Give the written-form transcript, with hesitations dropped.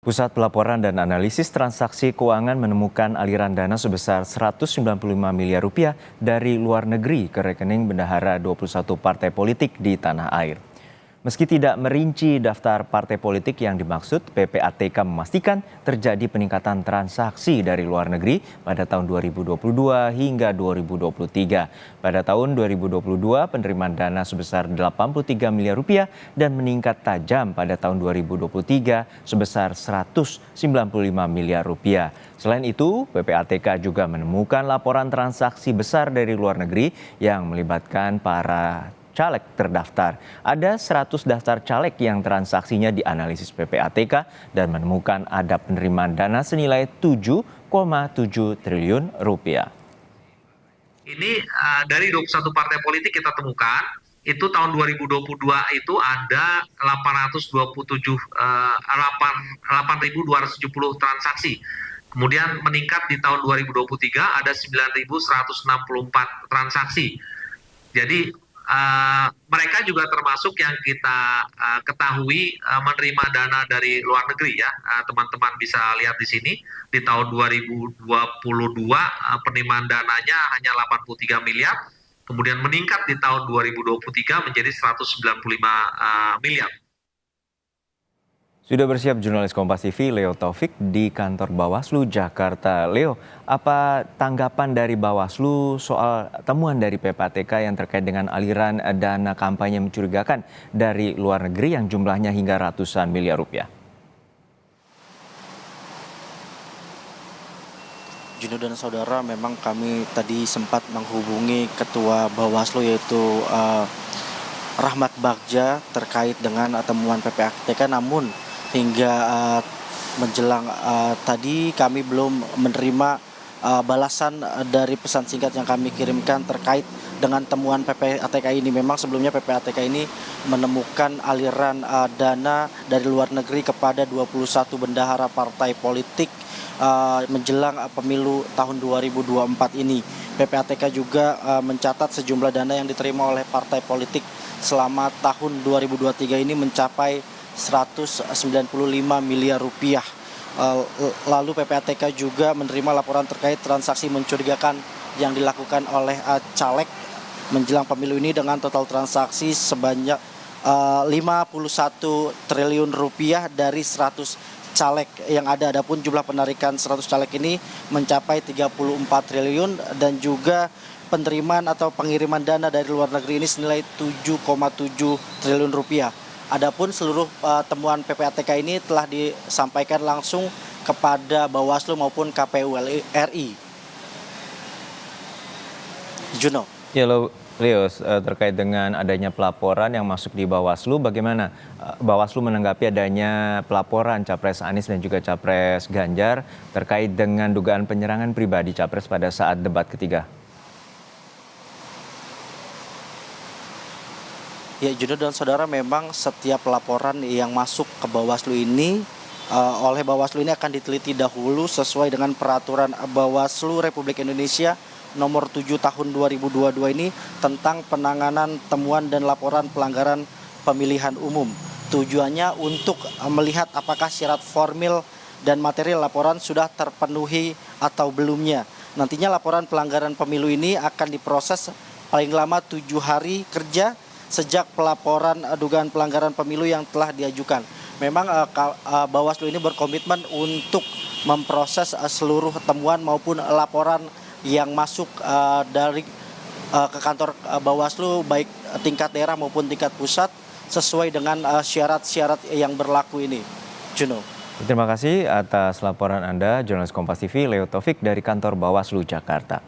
Pusat Pelaporan dan Analisis Transaksi Keuangan menemukan aliran dana sebesar 195 miliar rupiah dari luar negeri ke rekening bendahara 21 partai politik di tanah air. Meski tidak merinci daftar partai politik yang dimaksud, PPATK memastikan terjadi peningkatan transaksi dari luar negeri pada tahun 2022 hingga 2023. Pada tahun 2022, penerimaan dana sebesar 83 miliar rupiah dan meningkat tajam pada tahun 2023 sebesar 195 miliar rupiah. Selain itu, PPATK juga menemukan laporan transaksi besar dari luar negeri yang melibatkan para caleg terdaftar. Ada 100 daftar caleg yang transaksinya dianalisis PPATK dan menemukan ada penerimaan dana senilai 7,7 triliun rupiah. Ini dari 21 partai politik kita temukan, itu tahun 2022 itu ada 8.270 transaksi. Kemudian meningkat di tahun 2023 ada 9.164 transaksi. Jadi mereka juga termasuk yang kita ketahui menerima dana dari luar negeri ya. Teman-teman bisa lihat di sini di tahun 2022 penerimaan dananya hanya 83 miliar, kemudian meningkat di tahun 2023 menjadi 195 miliar. Sudah bersiap jurnalis Kompas TV Leo Taufik di kantor Bawaslu Jakarta. Leo, apa tanggapan dari Bawaslu soal temuan dari PPATK yang terkait dengan aliran dana kampanye mencurigakan dari luar negeri yang jumlahnya hingga ratusan miliar rupiah? Juno dan saudara, memang kami tadi sempat menghubungi Ketua Bawaslu yaitu Rahmat Bagja terkait dengan temuan PPATK, namun hingga menjelang tadi kami belum menerima balasan dari pesan singkat yang kami kirimkan terkait dengan temuan PPATK ini. Memang sebelumnya PPATK ini menemukan aliran dana dari luar negeri kepada 21 bendahara partai politik menjelang pemilu tahun 2024 ini. PPATK juga mencatat sejumlah dana yang diterima oleh partai politik selama tahun 2023 ini mencapai 195 miliar rupiah. Lalu PPATK juga menerima laporan terkait transaksi mencurigakan yang dilakukan oleh caleg menjelang pemilu ini dengan total transaksi sebanyak 51 triliun rupiah dari 100 caleg yang ada. Adapun jumlah penarikan 100 caleg ini mencapai 34 triliun dan juga penerimaan atau pengiriman dana dari luar negeri ini senilai 7,7 triliun rupiah. Adapun seluruh temuan PPATK ini telah disampaikan langsung kepada Bawaslu maupun KPU RI. Juno. Ya, Leo, terkait dengan adanya pelaporan yang masuk di Bawaslu, bagaimana Bawaslu menanggapi adanya pelaporan Capres Anies dan juga Capres Ganjar terkait dengan dugaan penyerangan pribadi Capres pada saat debat ketiga? Ya, Juno dan saudara, memang setiap laporan yang masuk ke Bawaslu ini oleh Bawaslu ini akan diteliti dahulu sesuai dengan peraturan Bawaslu Republik Indonesia nomor 7 tahun 2022 ini tentang penanganan temuan dan laporan pelanggaran pemilihan umum. Tujuannya untuk melihat apakah syarat formil dan material laporan sudah terpenuhi atau belumnya. Nantinya laporan pelanggaran pemilu ini akan diproses paling lama 7 hari kerja sejak pelaporan dugaan pelanggaran pemilu yang telah diajukan. Memang Bawaslu ini berkomitmen untuk memproses seluruh temuan maupun laporan yang masuk dari ke kantor Bawaslu baik tingkat daerah maupun tingkat pusat sesuai dengan syarat-syarat yang berlaku ini. Juno. Terima kasih atas laporan Anda, jurnalis Kompas TV Leo Taufik dari kantor Bawaslu Jakarta.